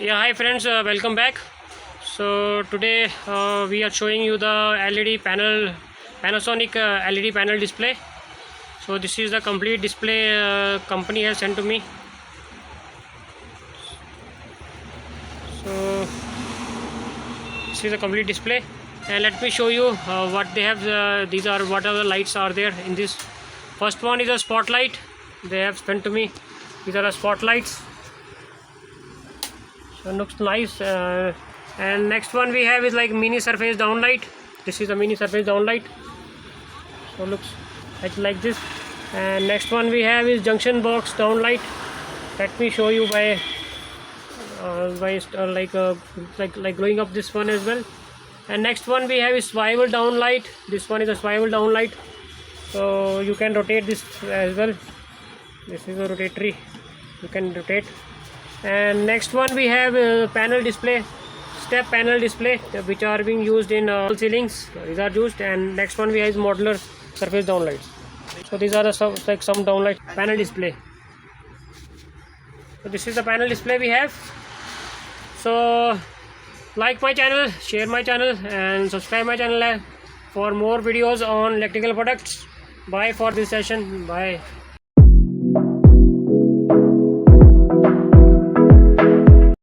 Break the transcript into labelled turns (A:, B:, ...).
A: Yeah, hi friends, welcome back. So today we are showing you the LED panel, Panasonic LED panel display. So this is the complete display company has sent to me. So this is a complete display, and let me show you what they have. These are what are the lights are there in this. First one is a spotlight. They have sent to me. These are the spotlights. So looks nice. And next one we have is like mini surface downlight. This is a mini surface downlight. So looks like this. And next one we have is junction box downlight. Let me show you by glowing up this one as well. And next one we have is swivel downlight. This one is a swivel downlight, so you can rotate this as well. This is a rotatory, you can rotate. And next one we have panel display, step panel display, which are being used in ceilings. These are used. And next one we have is modular surface downlights. So these are the some downlight panel display. So this is the panel display we have. So like my channel, share my channel, and subscribe my channel for more videos on electrical products. Bye for this session. Bye.